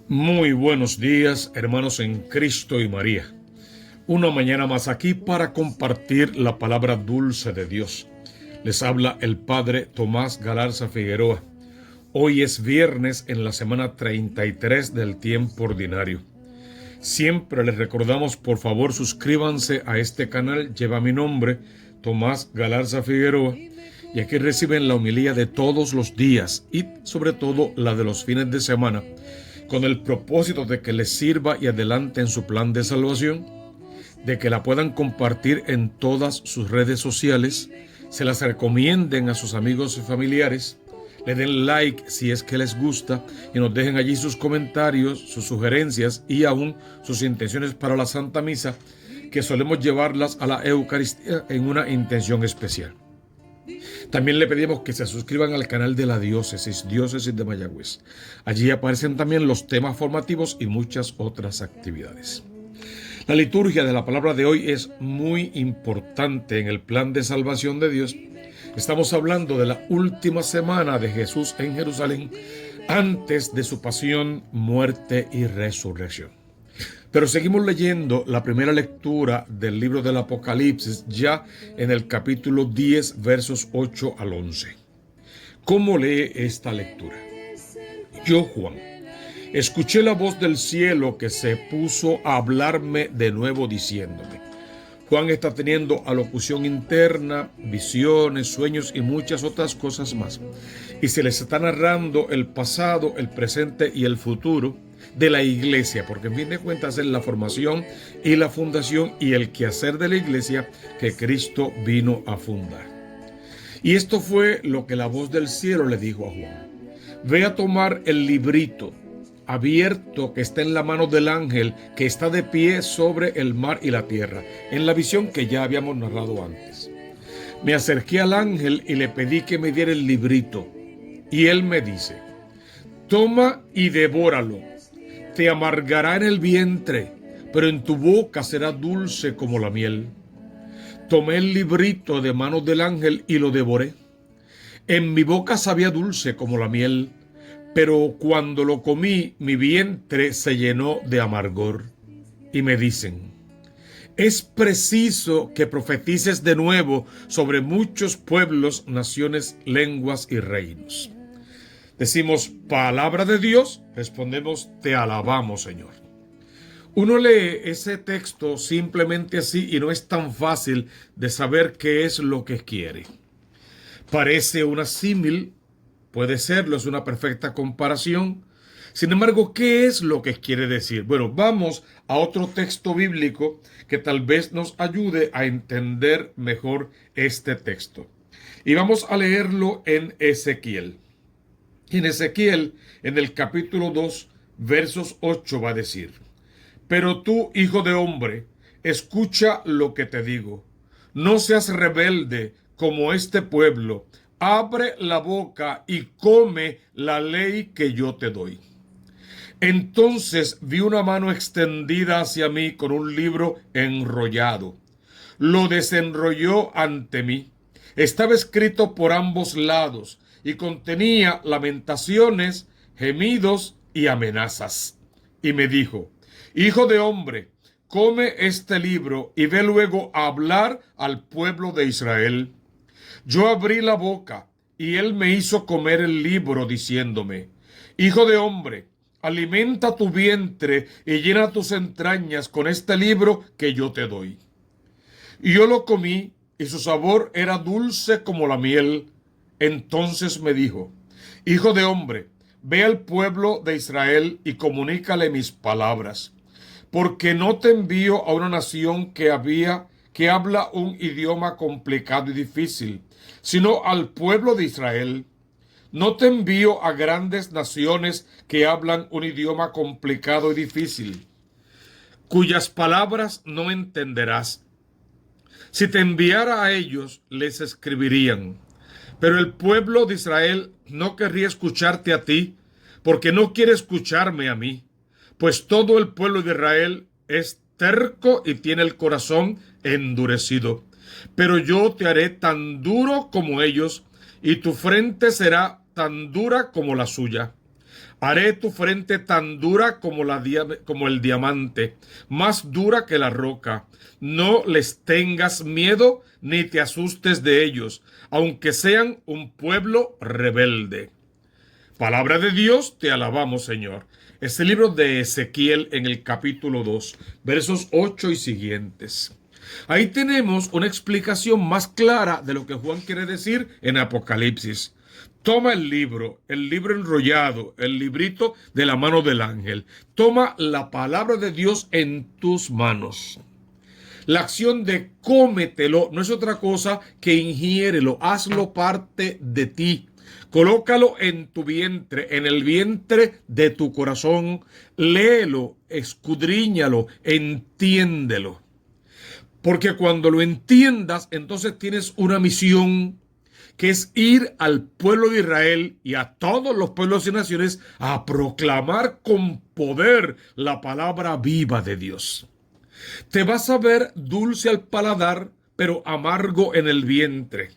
Muy buenos días, hermanos en Cristo y María. Una mañana más aquí para compartir la palabra dulce de Dios. Les habla el Padre Tomás Galarza Figueroa. Hoy es viernes en la semana 33 del tiempo ordinario. Siempre les recordamos, por favor, suscríbanse a este canal. Lleva mi nombre, Tomás Galarza Figueroa. Y aquí reciben la homilía de todos los días y sobre todo la de los fines de semana, con el propósito de que les sirva y adelante en su plan de salvación, de que la puedan compartir en todas sus redes sociales, se las recomienden a sus amigos y familiares, le den like si es que les gusta y nos dejen allí sus comentarios, sus sugerencias y aún sus intenciones para la Santa Misa, que solemos llevarlas a la Eucaristía en una intención especial. También le pedimos que se suscriban al canal de la Diócesis de Mayagüez. Allí aparecen también los temas formativos y muchas otras actividades. La liturgia de la palabra de hoy es muy importante en el plan de salvación de Dios. Estamos hablando de la última semana de Jesús en Jerusalén, antes de su pasión, muerte y resurrección. Pero seguimos leyendo la primera lectura del libro del Apocalipsis, ya en el capítulo 10, versos 8 al 11. ¿Cómo lee esta lectura? Yo, Juan, escuché la voz del cielo que se puso a hablarme de nuevo diciéndome. Juan está teniendo alocución interna, visiones, sueños y muchas otras cosas más. Y se les está narrando el pasado, el presente y el futuro de la iglesia, porque en fin de cuentas es la formación y la fundación y el quehacer de la iglesia que Cristo vino a fundar. Y esto fue lo que la voz del cielo le dijo a Juan. Ve a tomar el librito abierto que está en la mano del ángel que está de pie sobre el mar y la tierra, en la visión que ya habíamos narrado antes. Me acerqué al ángel y le pedí que me diera el librito, y él me dice: toma y devóralo, te amargará en el vientre, pero en tu boca será dulce como la miel. Tomé el librito de manos del ángel y lo devoré. En mi boca sabía dulce como la miel, pero cuando lo comí, mi vientre se llenó de amargor. Y me dicen: es preciso que profetices de nuevo sobre muchos pueblos, naciones, lenguas y reinos. Decimos: palabra de Dios, respondemos: te alabamos, Señor. Uno lee ese texto simplemente así y no es tan fácil de saber qué es lo que quiere. Parece una símil, puede serlo, es una perfecta comparación. Sin embargo, ¿qué es lo que quiere decir? Bueno, vamos a otro texto bíblico que tal vez nos ayude a entender mejor este texto. Y vamos a leerlo en Ezequiel. En Ezequiel, en el capítulo 2, versos 8, va a decir: pero tú, hijo de hombre, escucha lo que te digo. No seas rebelde como este pueblo. Abre la boca y come la ley que yo te doy. Entonces vi una mano extendida hacia mí con un libro enrollado. Lo desenrolló ante mí. Estaba escrito por ambos lados y contenía lamentaciones, gemidos y amenazas. Y me dijo: hijo de hombre, come este libro y ve luego a hablar al pueblo de Israel. Yo abrí la boca y él me hizo comer el libro diciéndome: hijo de hombre, alimenta tu vientre y llena tus entrañas con este libro que yo te doy. Y yo lo comí y su sabor era dulce como la miel. Entonces me dijo: hijo de hombre, ve al pueblo de Israel y comunícale mis palabras, porque no te envío a una nación que habla un idioma complicado y difícil, sino al pueblo de Israel. No te envío a grandes naciones que hablan un idioma complicado y difícil, cuyas palabras no entenderás. Si te enviara a ellos, les escribirían. Pero el pueblo de Israel no querría escucharte a ti, porque no quiere escucharme a mí, pues todo el pueblo de Israel es terco y tiene el corazón endurecido. Pero yo te haré tan duro como ellos, y tu frente será tan dura como la suya. Haré tu frente tan dura como el diamante, más dura que la roca. No les tengas miedo ni te asustes de ellos, aunque sean un pueblo rebelde. Palabra de Dios, te alabamos, Señor. Este libro de Ezequiel en el capítulo 2, versos 8 y siguientes. Ahí tenemos una explicación más clara de lo que Juan quiere decir en Apocalipsis. Toma el libro enrollado, el librito de la mano del ángel. Toma la palabra de Dios en tus manos. La acción de cómetelo no es otra cosa que ingiérelo, hazlo parte de ti. Colócalo en tu vientre, en el vientre de tu corazón. Léelo, escudriñalo, entiéndelo. Porque cuando lo entiendas, entonces tienes una misión que es ir al pueblo de Israel y a todos los pueblos y naciones a proclamar con poder la palabra viva de Dios. Te vas a ver dulce al paladar, pero amargo en el vientre,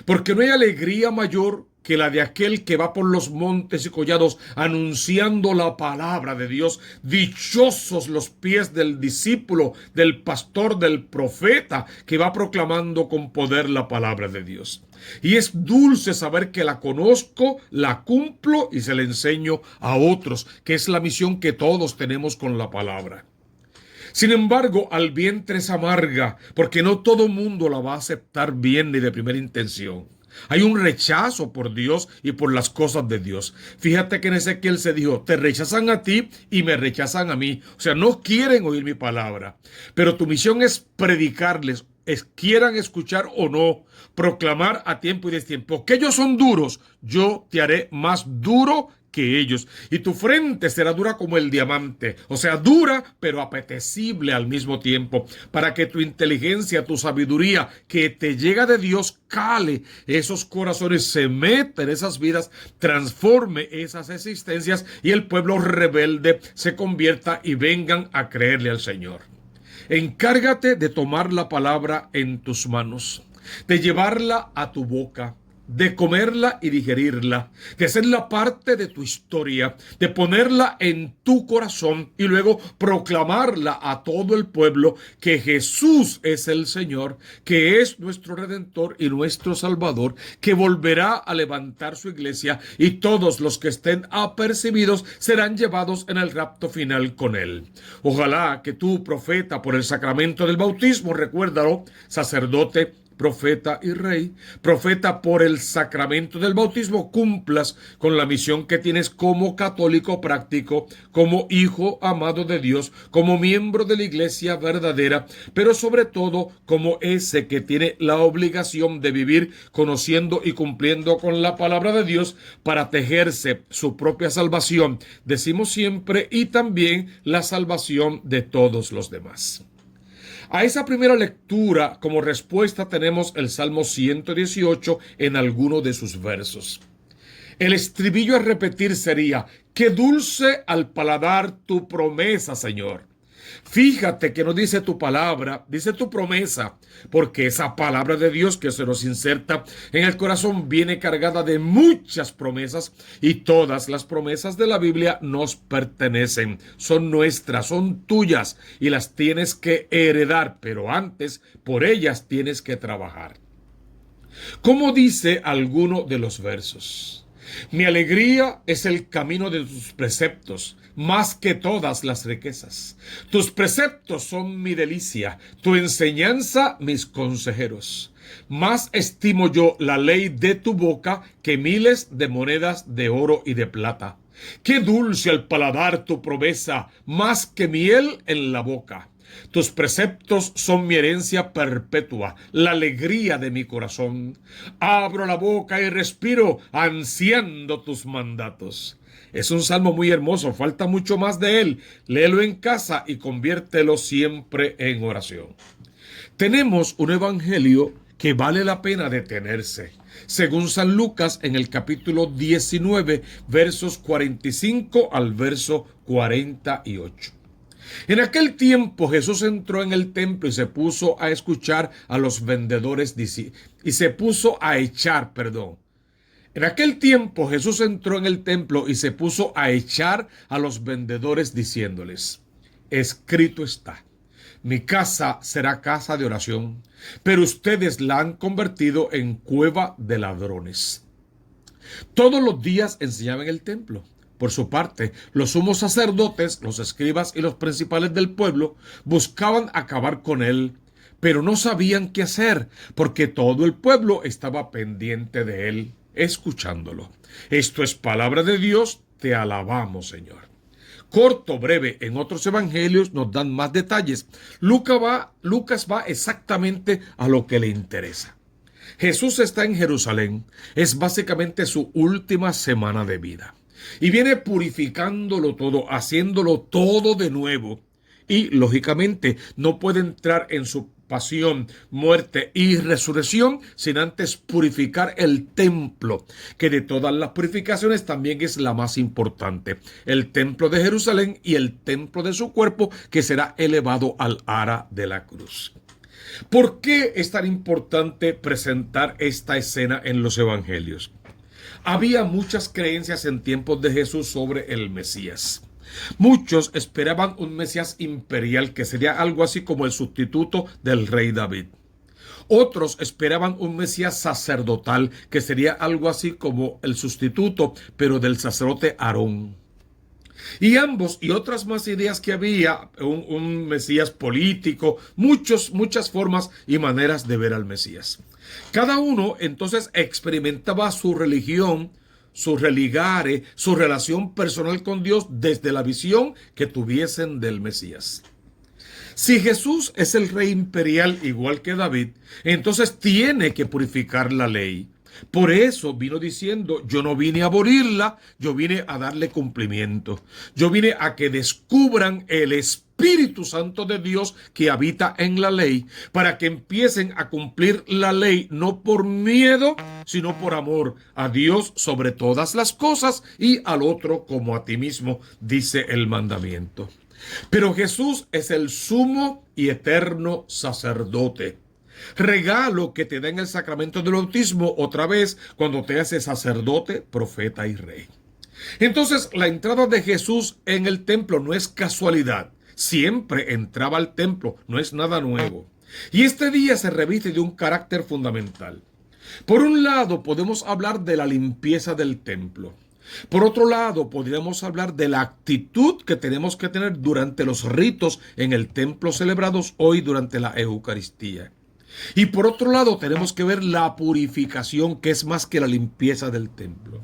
porque no hay alegría mayor que la de aquel que va por los montes y collados anunciando la palabra de Dios. Dichosos los pies del discípulo, del pastor, del profeta, que va proclamando con poder la palabra de Dios. Y es dulce saber que la conozco, la cumplo y se la enseño a otros, que es la misión que todos tenemos con la palabra. Sin embargo, al vientre es amarga, porque no todo mundo la va a aceptar bien ni de primera intención. Hay un rechazo por Dios y por las cosas de Dios. Fíjate que en Ezequiel se dijo, te rechazan a ti y me rechazan a mí. O sea, no quieren oír mi palabra. Pero tu misión es predicarles, quieran escuchar o no, proclamar a tiempo y destiempo. Que ellos son duros, yo te haré más duro que ellos, y tu frente será dura como el diamante, o sea, dura pero apetecible al mismo tiempo, para que tu inteligencia, tu sabiduría que te llega de Dios cale esos corazones, se meta en esas vidas, transforme esas existencias y el pueblo rebelde se convierta y vengan a creerle al Señor. Encárgate de tomar la palabra en tus manos, de llevarla a tu boca, de comerla y digerirla, de hacerla parte de tu historia, de ponerla en tu corazón y luego proclamarla a todo el pueblo que Jesús es el Señor, que es nuestro Redentor y nuestro Salvador, que volverá a levantar su iglesia y todos los que estén apercibidos serán llevados en el rapto final con él. Ojalá que tú, profeta, por el sacramento del bautismo, recuérdalo, sacerdote, profeta y rey, profeta por el sacramento del bautismo, cumplas con la misión que tienes como católico práctico, como hijo amado de Dios, como miembro de la iglesia verdadera, pero sobre todo como ese que tiene la obligación de vivir conociendo y cumpliendo con la palabra de Dios para tejerse su propia salvación, decimos siempre, y también la salvación de todos los demás. A esa primera lectura, como respuesta, tenemos el Salmo 118 en alguno de sus versos. El estribillo a repetir sería: qué dulce al paladar tu promesa, Señor. Fíjate que no dice tu palabra, dice tu promesa, porque esa palabra de Dios que se nos inserta en el corazón viene cargada de muchas promesas, y todas las promesas de la Biblia nos pertenecen, son nuestras, son tuyas y las tienes que heredar, pero antes por ellas tienes que trabajar. ¿Cómo dice alguno de los versos? Mi alegría es el camino de tus preceptos, más que todas las riquezas. Tus preceptos son mi delicia, tu enseñanza mis consejeros. Más estimo yo la ley de tu boca que miles de monedas de oro y de plata. Qué dulce al paladar tu promesa, más que miel en la boca. Tus preceptos son mi herencia perpetua, la alegría de mi corazón. Abro la boca y respiro, ansiando tus mandatos. Es un salmo muy hermoso, falta mucho más de él. Léelo en casa y conviértelo siempre en oración. Tenemos un evangelio que vale la pena detenerse. Según San Lucas, en el capítulo 19, versos 45 al verso 48. En aquel tiempo Jesús entró en el templo y se puso a escuchar a los vendedores y se puso a echar En aquel tiempo Jesús entró en el templo y se puso a echar a los vendedores diciéndoles: escrito está, mi casa será casa de oración, pero ustedes la han convertido en cueva de ladrones. Todos los días enseñaba en el templo. Por su parte, los sumos sacerdotes, los escribas y los principales del pueblo buscaban acabar con él, pero no sabían qué hacer, porque todo el pueblo estaba pendiente de él, escuchándolo. Esto es palabra de Dios, te alabamos, Señor. Corto, breve, en otros evangelios nos dan más detalles. Lucas va exactamente a lo que le interesa. Jesús está en Jerusalén, es básicamente su última semana de vida. Y viene purificándolo todo, haciéndolo todo de nuevo. Y, lógicamente, no puede entrar en su pasión, muerte y resurrección sin antes purificar el templo, que de todas las purificaciones también es la más importante. El templo de Jerusalén y el templo de su cuerpo, que será elevado al ara de la cruz. ¿Por qué es tan importante presentar esta escena en los evangelios? Había muchas creencias en tiempos de Jesús sobre el Mesías. Muchos esperaban un Mesías imperial que sería algo así como el sustituto del rey David. Otros esperaban un Mesías sacerdotal que sería algo así como el sustituto, pero del sacerdote Aarón. Y ambos y otras más ideas que había, un Mesías político, muchas formas y maneras de ver al Mesías. Cada uno entonces experimentaba su religión, su religare, su relación personal con Dios desde la visión que tuviesen del Mesías. Si Jesús es el rey imperial igual que David, entonces tiene que purificar la ley. Por eso vino diciendo, yo no vine a abolirla, yo vine a darle cumplimiento. Yo vine a que descubran el Espíritu Santo de Dios que habita en la ley, para que empiecen a cumplir la ley, no por miedo, sino por amor a Dios sobre todas las cosas y al otro como a ti mismo, dice el mandamiento. Pero Jesús es el sumo y eterno sacerdote. Regalo que te da en el sacramento del bautismo otra vez cuando te hace sacerdote, profeta y rey. Entonces, la entrada de Jesús en el templo no es casualidad. Siempre entraba al templo, no es nada nuevo. Y este día se reviste de un carácter fundamental. Por un lado, podemos hablar de la limpieza del templo. Por otro lado, podríamos hablar de la actitud que tenemos que tener durante los ritos en el templo celebrados hoy durante la Eucaristía. Y por otro lado tenemos que ver la purificación, que es más que la limpieza del templo.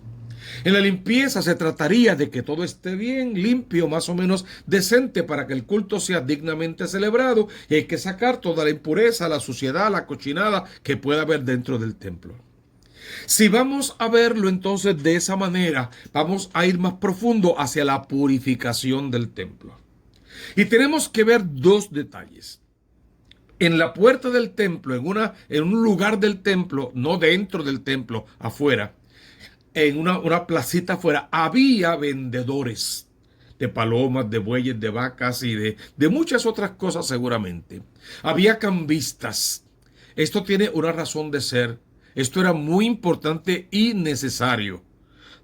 En la limpieza se trataría de que todo esté bien, limpio, más o menos decente para que el culto sea dignamente celebrado, y hay que sacar toda la impureza, la suciedad, la cochinada que pueda haber dentro del templo. Si vamos a verlo entonces de esa manera, vamos a ir más profundo hacia la purificación del templo. Y tenemos que ver dos detalles. En la puerta del templo, en un lugar del templo, no dentro del templo, afuera, en una placita afuera, había vendedores de palomas, de bueyes, de vacas y de muchas otras cosas seguramente. Había cambistas. Esto tiene una razón de ser. Esto era muy importante y necesario.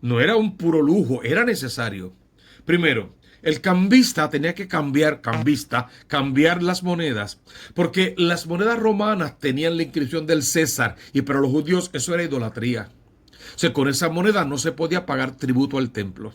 No era un puro lujo, era necesario. Primero, el cambista tenía que cambiar las monedas, porque las monedas romanas tenían la inscripción del César y para los judíos eso era idolatría. O sea, con esa moneda no se podía pagar tributo al templo.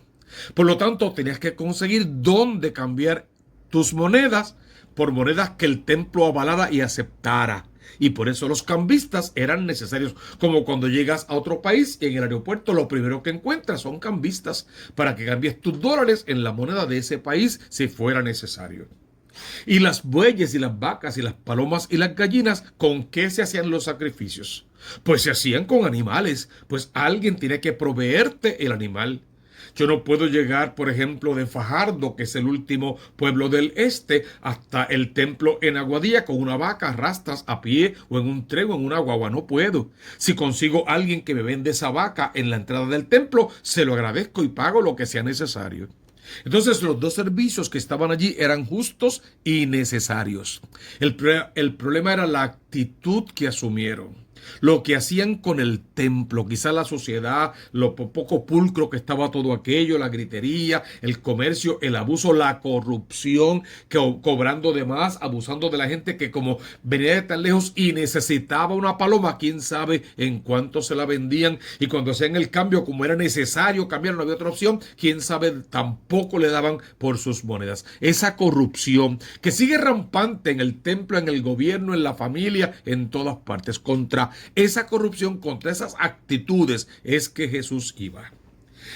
Por lo tanto, tenías que conseguir dónde cambiar tus monedas por monedas que el templo avalara y aceptara. Y por eso los cambistas eran necesarios, como cuando llegas a otro país y en el aeropuerto lo primero que encuentras son cambistas para que cambies tus dólares en la moneda de ese país si fuera necesario. Y las bueyes y las vacas y las palomas y las gallinas, ¿con qué se hacían los sacrificios? Pues se hacían con animales, pues alguien tiene que proveerte el animal. Yo no puedo llegar, por ejemplo, de Fajardo, que es el último pueblo del este, hasta el templo en Aguadilla con una vaca a rastras, a pie o en un tren o en una guagua. No puedo. Si consigo a alguien que me vende esa vaca en la entrada del templo, se lo agradezco y pago lo que sea necesario. Entonces los dos servicios que estaban allí eran justos y necesarios. El problema era la actitud que asumieron. Lo que hacían con el templo, quizá la sociedad, lo poco pulcro que estaba todo aquello, la gritería, el comercio, el abuso, la corrupción, cobrando de más, abusando de la gente que como venía de tan lejos y necesitaba una paloma, quién sabe en cuánto se la vendían, y cuando hacían el cambio, como era necesario cambiar, no había otra opción, quién sabe, tampoco le daban por sus monedas. Esa corrupción que sigue rampante en el templo, en el gobierno, en la familia, en todas partes, contra esa corrupción, contra esas actitudes es que Jesús iba.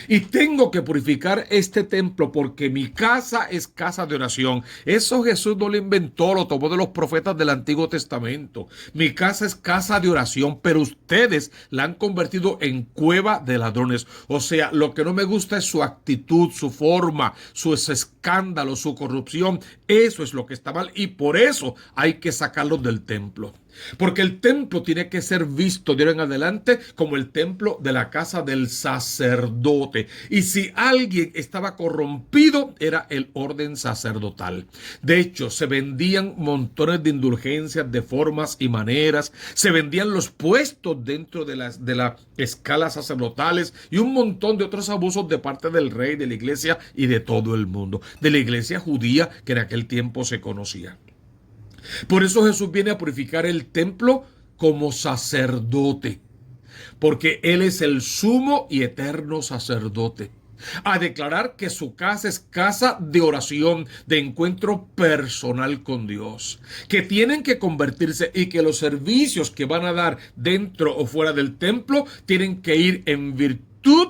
Y tengo que purificar este templo porque mi casa es casa de oración. Eso Jesús no lo inventó, lo tomó de los profetas del Antiguo Testamento. Mi casa es casa de oración, pero ustedes la han convertido en cueva de ladrones. O sea, lo que no me gusta es su actitud, su forma, sus escándalos, su corrupción. Eso es lo que está mal y por eso hay que sacarlos del templo. Porque el templo tiene que ser visto de ahora en adelante como el templo de la casa del sacerdote. Y si alguien estaba corrompido, era el orden sacerdotal. De hecho, se vendían montones de indulgencias de formas y maneras. Se vendían los puestos dentro de la escala sacerdotales y un montón de otros abusos de parte del rey, de la iglesia y de todo el mundo. De la iglesia judía que en aquel tiempo se conocía. Por eso Jesús viene a purificar el templo como sacerdote, porque Él es el sumo y eterno sacerdote. A declarar que su casa es casa de oración, de encuentro personal con Dios, que tienen que convertirse y que los servicios que van a dar dentro o fuera del templo tienen que ir en virtud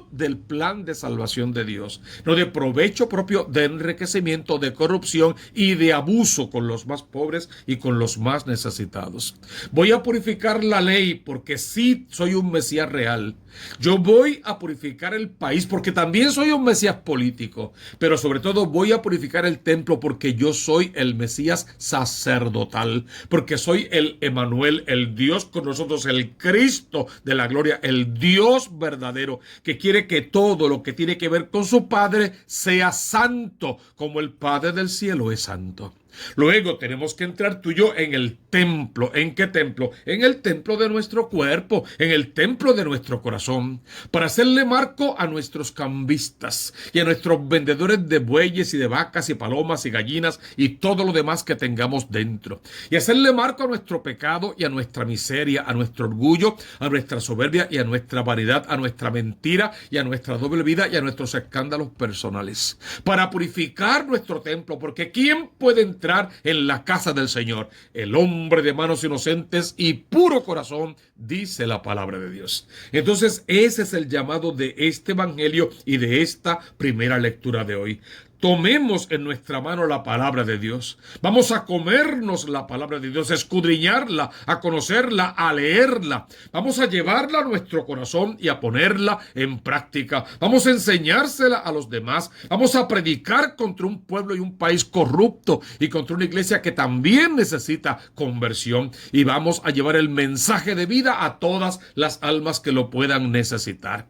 del plan de salvación de Dios, no de provecho propio, de enriquecimiento, de corrupción y de abuso con los más pobres y con los más necesitados. Voy a purificar la ley porque sí soy un Mesías real. Yo voy a purificar el país porque también soy un Mesías político, pero sobre todo voy a purificar el templo porque yo soy el Mesías sacerdotal, porque soy el Emanuel, el Dios con nosotros, el Cristo de la gloria, el Dios verdadero, que quiere que todo lo que tiene que ver con su Padre sea santo, como el Padre del cielo es santo. Luego tenemos que entrar tú y yo en el templo. ¿En qué templo? En el templo de nuestro cuerpo, en el templo de nuestro corazón, para hacerle marco a nuestros cambistas y a nuestros vendedores de bueyes y de vacas y palomas y gallinas y todo lo demás que tengamos dentro. Y hacerle marco a nuestro pecado y a nuestra miseria, a nuestro orgullo, a nuestra soberbia y a nuestra vanidad, a nuestra mentira y a nuestra doble vida y a nuestros escándalos personales. Para purificar nuestro templo, porque ¿quién puede entrar en la casa del Señor? El hombre de manos inocentes y puro corazón, dice la palabra de Dios. Entonces, ese es el llamado de este evangelio y de esta primera lectura de hoy. Tomemos en nuestra mano la palabra de Dios. Vamos a comernos la palabra de Dios, a escudriñarla, a conocerla, a leerla. Vamos a llevarla a nuestro corazón y a ponerla en práctica. Vamos a enseñársela a los demás. Vamos a predicar contra un pueblo y un país corrupto y contra una iglesia que también necesita conversión. Y vamos a llevar el mensaje de vida a todas las almas que lo puedan necesitar.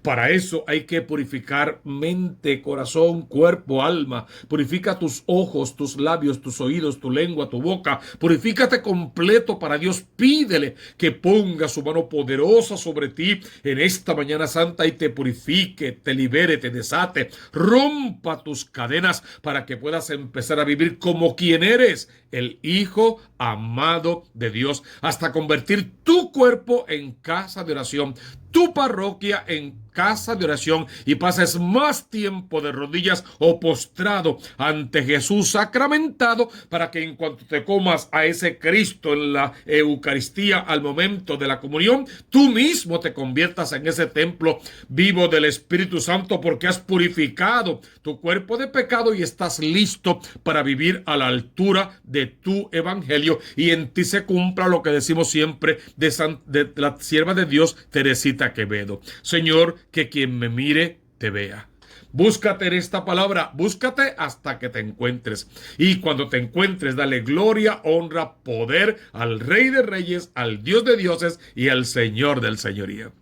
Para eso hay que purificar mente, corazón, cuerpo, alma. Purifica tus ojos, tus labios, tus oídos, tu lengua, tu boca. Purifícate completo para Dios. Pídele que ponga su mano poderosa sobre ti en esta mañana santa y te purifique, te libere, te desate. Rompa tus cadenas para que puedas empezar a vivir como quien eres, el Hijo amado de Dios, hasta convertir tu cuerpo en casa de oración, tu parroquia en casa de oración, y pases más tiempo de rodillas o postrado ante Jesús sacramentado, para que en cuanto te comas a ese Cristo en la Eucaristía al momento de la comunión, tú mismo te conviertas en ese templo vivo del Espíritu Santo, porque has purificado tu cuerpo de pecado y estás listo para vivir a la altura de tu evangelio, y en ti se cumpla lo que decimos siempre de la sierva de Dios Teresita Quevedo: Señor, que quien me mire te vea. Búscate en esta palabra, búscate hasta que te encuentres. Y cuando te encuentres, dale gloria, honra, poder al Rey de Reyes, al Dios de Dioses y al Señor del Señorío.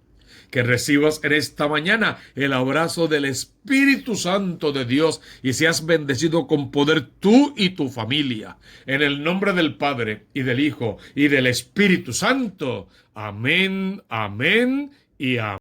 que recibas en esta mañana el abrazo del Espíritu Santo de Dios y seas bendecido con poder tú y tu familia. En el nombre del Padre y del Hijo y del Espíritu Santo. Amén, amén y amén.